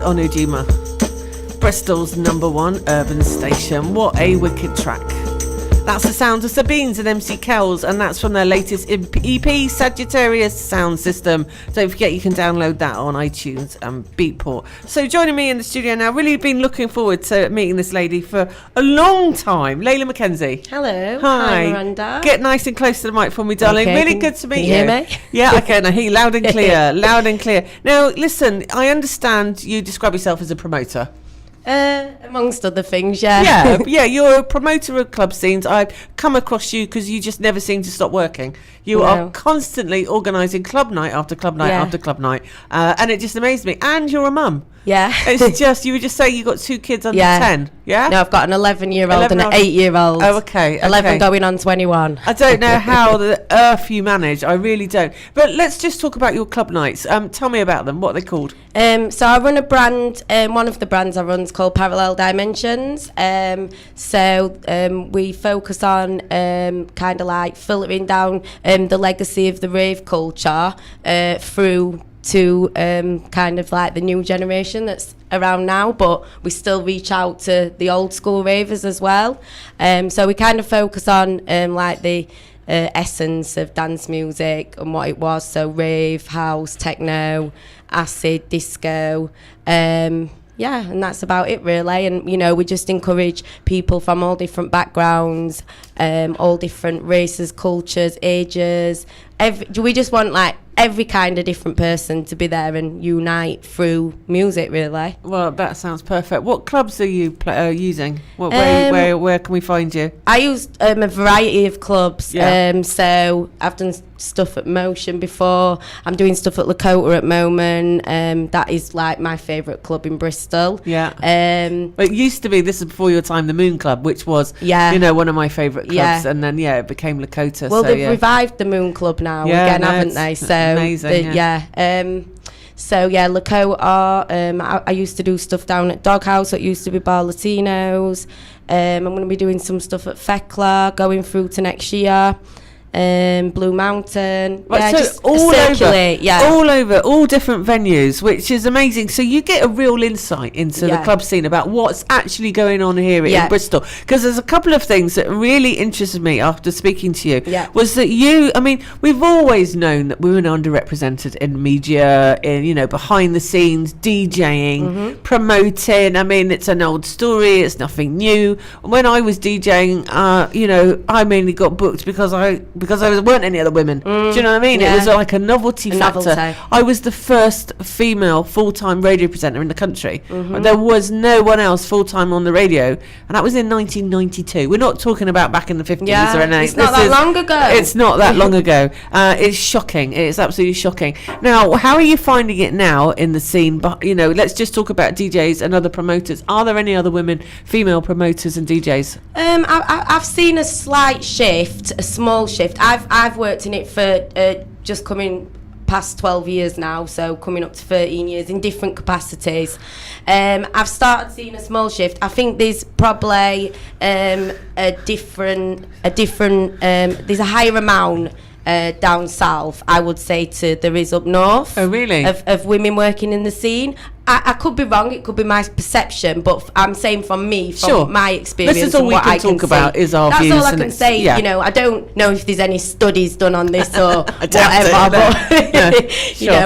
on Ujima, Bristol's #1 urban station. What a wicked track. That's the sound of Sabines and MC Kells, and that's from their latest EP, Sagittarius Sound System. Don't forget you can download that on iTunes and Beatport. So joining me in the studio now, really been looking forward to meeting this lady for a long time, Laila McKenzie. Hello. Hi. Miranda. Get nice and close to the mic for me, darling. Okay, really good to meet you. Can you hear me? Yeah, I can. I hear you loud and clear. Loud and clear. Now, listen, I understand you describe yourself as a promoter. Amongst other things, yeah. Yeah, you're a promoter of club scenes. I've come across you because you just never seem to stop working. You are constantly organising club night after club night after club night, and it just amazed me. And you're a mum. Yeah. It's just, you were just saying you got 2 kids under 10, yeah? No, I've got an 11-year-old and an 8-year-old. Oh, okay. 11 going on 21. I don't know how the earth you manage. I really don't. But let's just talk about your club nights. Tell me about them. What are they called? So I run a brand, one of the brands I run is called Parallel Dimensions. We focus on kind of like filtering down the legacy of the rave culture through to kind of like the new generation that's around now, but we still reach out to the old school ravers as well. So we kind of focus on like the essence of dance music and what it was, so rave, house, techno, acid, disco, and that's about it really. And you know, we just encourage people from all different backgrounds, all different races, cultures, ages. We just want like every kind of different person to be there and unite through music, really. Well, that sounds perfect. What clubs are you using? Where can we find you? I use a variety of clubs. So I've done stuff at Motion before. I'm doing stuff at Lakota at the moment. That is like my favourite club in Bristol. Yeah. It used to be, this is before your time, the Moon Club, which was, one of my favourite clubs. And then, it became Lakota. Well, they've revived the Moon Club now again, haven't they? So amazing. Lakota. I used to do stuff down at Doghouse. It used to be Bar Latinos. I'm going to be doing some stuff at Fekla going through to next year. Blue Mountain, right, so just all over, all different venues, which is amazing. So you get a real insight into the club scene about what's actually going on here in Bristol, because there's a couple of things that really interested me after speaking to you. Was that we've always known that women are underrepresented in media, in behind the scenes, DJing, promoting. It's an old story, it's nothing new. When I was DJing, I mainly got booked because there weren't any other women. Do you know what I mean? It was like a novelty factor. I was the first female full-time radio presenter in the country. There was no one else full-time on the radio, and that was in 1992. We're not talking about back in the 50s or anything. It's not that long ago. It's not that long ago. It's shocking. It's absolutely shocking. Now, how are you finding it now in the scene? But let's just talk about DJs and other promoters. Are there any other women, female promoters and DJs? I've seen a slight shift, a small shift. I've worked in it for just coming past 12 years now, so coming up to 13 years in different capacities. I've started seeing a small shift. I think there's probably there's a higher amount down south, I would say, to there is up north. Oh, really? Of women working in the scene. I could be wrong, it could be my perception, but I'm saying from me, from my experience, this is all and what I can talk about is our That's views. all I can say. I don't know if there's any studies done on this or whatever, but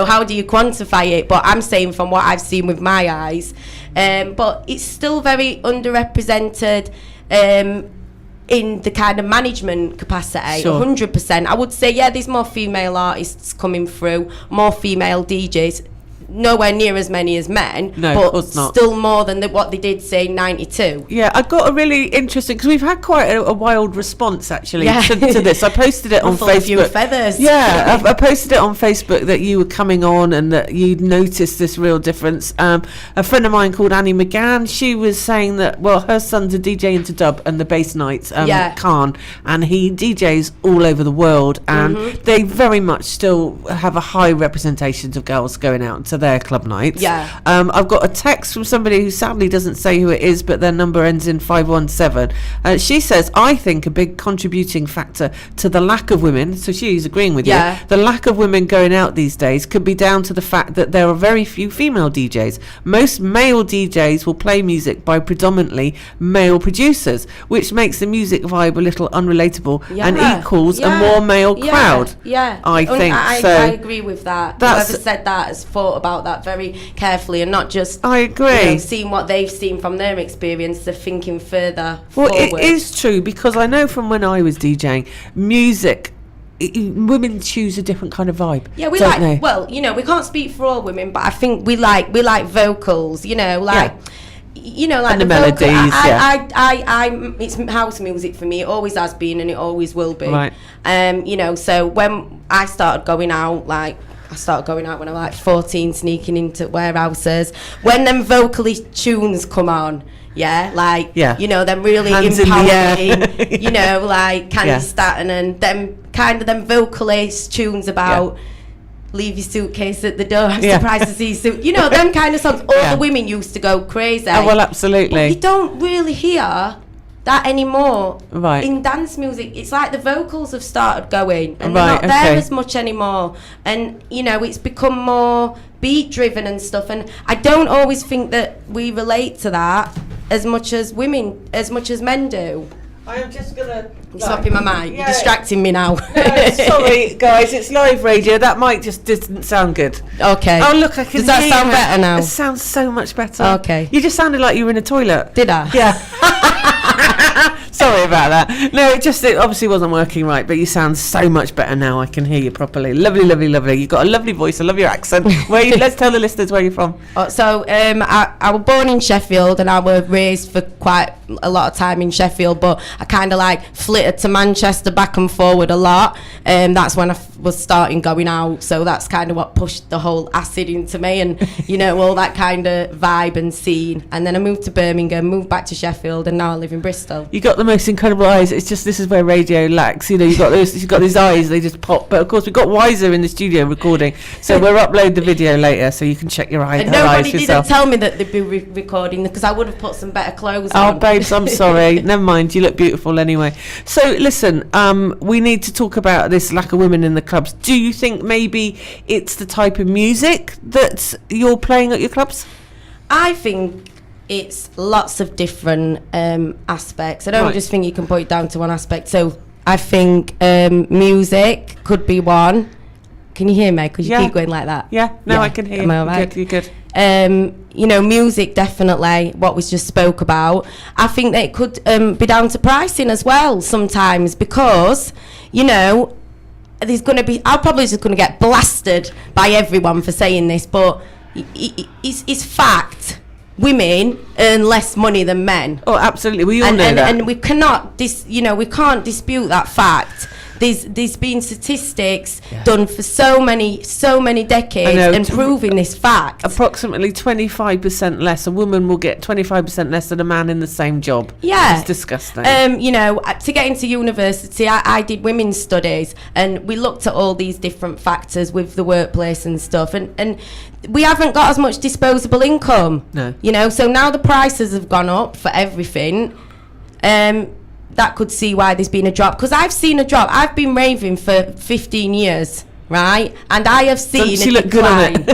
how do you quantify it? But I'm saying from what I've seen with my eyes, but it's still very underrepresented in the kind of management capacity. 100%. I would say, there's more female artists coming through, more female DJs. Nowhere near as many as men, but still more than what they did, say, in 92. Yeah, I got a really interesting, because we've had quite a wild response, actually, to this. I posted it on Facebook. A few feathers. Yeah, I posted it on Facebook that you were coming on and that you'd noticed this real difference. A friend of mine called Annie McGann, she was saying that, her son's a DJ into dub and the bass nights, Khan, and he DJs all over the world, and they very much still have a high representation of girls going out to their club nights. Yeah. I've got a text from somebody who sadly doesn't say who it is, but their number ends in 517. She says, I think a big contributing factor to the lack of women, so she's agreeing with you, the lack of women going out these days could be down to the fact that there are very few female DJs. Most male DJs will play music by predominantly male producers, which makes the music vibe a little unrelatable and equals a more male crowd. I think so. I agree with that. Whoever said that has thought about that very carefully and not just seeing what they've seen from their experience, they're thinking further forward. It is true, because I know from when I was DJing, music, women choose a different kind of vibe. Yeah, we like they? Well, you know, we can't speak for all women, but I think we like vocals, you know, like you know, like and the melodies. It's house music for me. It always has been, and it always will be. Right. You know, so when I started going out, when I was like 14, sneaking into warehouses. When them vocally tunes come on, you know, them really hands empowering, you know, like Candy Staten and them vocalist tunes about. Leave your suitcase at the door. I'm surprised to see you. You know, them kind of songs. All the women used to go crazy. Oh, well, absolutely. But you don't really hear that anymore. Right. In dance music, it's like the vocals have started going, and they're not there as much anymore. And you know, it's become more beat driven and stuff. And I don't always think that we relate to that as much as men do. I am just gonna. You're swapping my mic. You're distracting me now. No, sorry, guys. It's live radio. That mic just didn't sound good. Okay. Oh, look, I can. Does that sound better now? It sounds so much better. Okay. You just sounded like you were in a toilet. Did I? Yeah. Sorry about that. No, it obviously wasn't working right, but you sound so much better now. I can hear you properly. Lovely, lovely, lovely. You've got a lovely voice. I love your accent. Let's tell the listeners where you're from. So, I was born in Sheffield, and I was raised for quite a lot of time in Sheffield, but I kind of like flitted to Manchester back and forward a lot. That's when I was starting going out, so that's kind of what pushed the whole acid into me, and you know, all that kind of vibe and scene. And then I moved to Birmingham, moved back to Sheffield, and now I live in Bristol. You got the most incredible eyes. It's just, this is where radio lacks. You know, you've got these eyes, they just pop. But of course, we've got Wiser in the studio recording, so we'll upload the video later so you can check your eyes. And nobody didn't tell me that they'd be recording, because I would have put some better clothes on. Oh, babes, I'm sorry. Never mind. You look beautiful anyway. So listen, we need to talk about this lack of women in the clubs. Do you think maybe it's the type of music that you're playing at your clubs? I think it's lots of different aspects. I don't just think you can put it down to one aspect. So I think music could be one. Can you hear me? Because you keep going like that. Yeah, no, I can hear you. Am I all right? You're good. You know, music, definitely, what we just spoke about. I think that it could be down to pricing as well sometimes, because, you know, there's going to be, I'm probably just going to get blasted by everyone for saying this, but it's fact. Women earn less money than men. Oh, absolutely. We all know that. And we cannot, we can't dispute that fact. There's been statistics done for so many decades and proving this fact. Approximately 25% less. A woman will get 25% less than a man in the same job. Yeah. It's disgusting. You know, to get into university, I did women's studies, and we looked at all these different factors with the workplace and stuff, and we haven't got as much disposable income. No. You know, so now the prices have gone up for everything. That could see why there's been a drop, because I've seen a drop. I've been raving for 15 years, right? And I have seen a decline.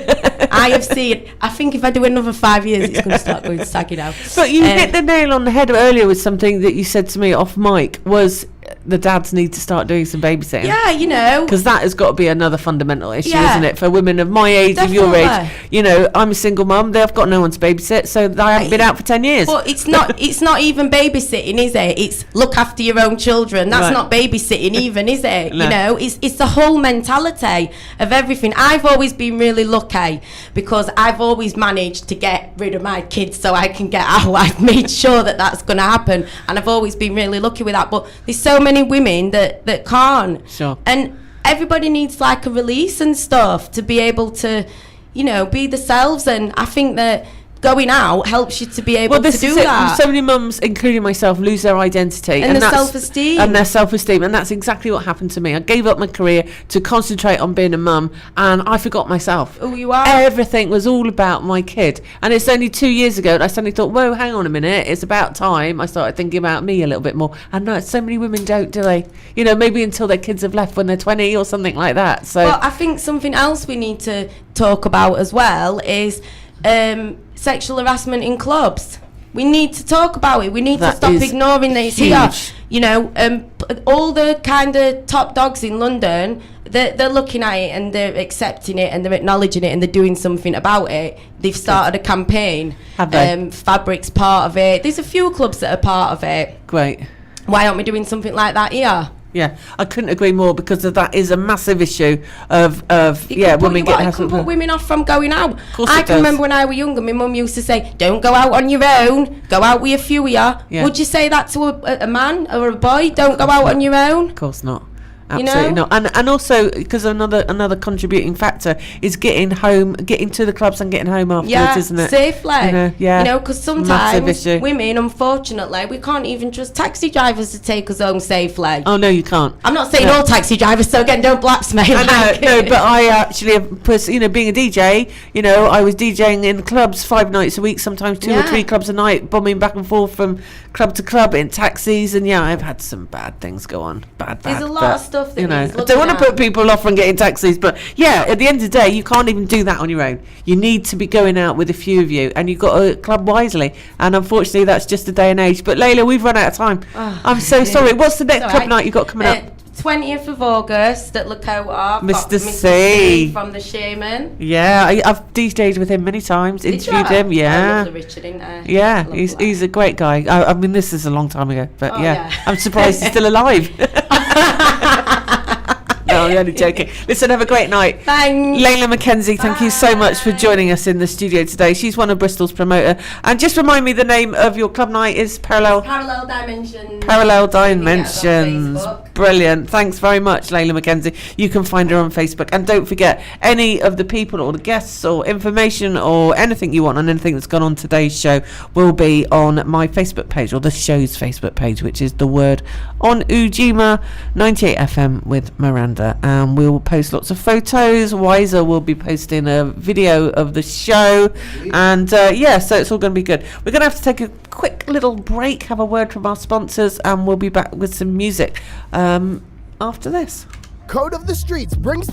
I have seen. I think if I do another 5 years, it's going to start going saggy now. But you hit the nail on the head earlier with something that you said to me off mic, was the dads need to start doing some babysitting. Yeah, you know. Because that has got to be another fundamental issue, isn't it? For women of my age, of your age. You know, I'm a single mum. They've got no one to babysit, so I haven't been out for 10 years. But it's not even babysitting, is it? It's look after your own children. That's not babysitting even, is it? No. You know, it's the whole mentality of everything. I've always been really lucky, because I've always managed to get rid of my kids so I can get out. I've made sure that that's going to happen, and I've always been really lucky with that. But there's so many women that can't. Sure. And everybody needs like a release and stuff to be able to, you know, be themselves. And I think that going out helps you to be able to do that. So many mums, including myself, lose their identity and their self-esteem. And their self-esteem. And that's exactly what happened to me. I gave up my career to concentrate on being a mum, and I forgot myself. Who you are. Everything was all about my kid. And it's only 2 years ago that I suddenly thought, whoa, hang on a minute, it's about time I started thinking about me a little bit more. And no, so many women don't, do they? You know, maybe until their kids have left when they're 20 or something like that. So, well, I think something else we need to talk about as well is sexual harassment in clubs. We need to talk about it. We need to stop ignoring that it's here. You know, all the kind of top dogs in London, they're looking at it and they're accepting it and they're acknowledging it and they're doing something about it. They've started a campaign. Have they? Fabric's part of it. There's a few clubs that are part of it. Great. Why aren't we doing something like that here? Yeah, I couldn't agree more, because that is a massive issue of women getting harassment. It can put women off from going out. Of course I can remember when I was younger, my mum used to say, don't go out on your own, go out with a few of you. Yeah. Would you say that to a man or a boy? Don't go out on your own? Of course not. Absolutely not. And also, because another contributing factor is getting to the clubs and getting home afterwards, isn't it? Safely. You know, because sometimes women, unfortunately, we can't even trust taxi drivers to take us home safely. Oh no, you can't. I'm not saying all taxi drivers, so again, don't blaspheme. No, but I actually, being a DJ, I was DJing in clubs 5 nights a week, sometimes 2 or 3 clubs a night, bombing back and forth from club to club in taxis, and I've had some bad things go on. There's a lot of stuff that I don't want to put people off from getting taxis, but at the end of the day, you can't even do that on your own. You need to be going out with a few of you, and you've got to club wisely. And unfortunately, that's just the day and age. But Laila, we've run out of time. I'm so sorry. What's the next club night you've got coming up? 20th of August at Lakota. Mr. C from the Shaman. Yeah, I've DJ'd with him many times, interviewed him. Yeah, I love the Richard, didn't I? Yeah, he's a great guy. I mean, this is a long time ago, but I'm surprised he's still alive. No, I'm only joking. Listen, have a great night. Thanks. Laila McKenzie, thank you so much for joining us in the studio today. She's one of Bristol's promoter. And just remind me, the name of your club night is Parallel Dimensions. Parallel Dimensions. Brilliant. Thanks very much, Laila McKenzie. You can find her on Facebook. And don't forget, any of the people or the guests or information or anything you want on anything that's gone on today's show will be on my Facebook page, or the show's Facebook page, which is The Word on Ujima 98 FM with Miranda. And we'll post lots of photos. Wiser will be posting a video of the show. And so it's all going to be good. We're going to have to take a quick little break, have a word from our sponsors, and we'll be back with some music after this. Code of the Streets brings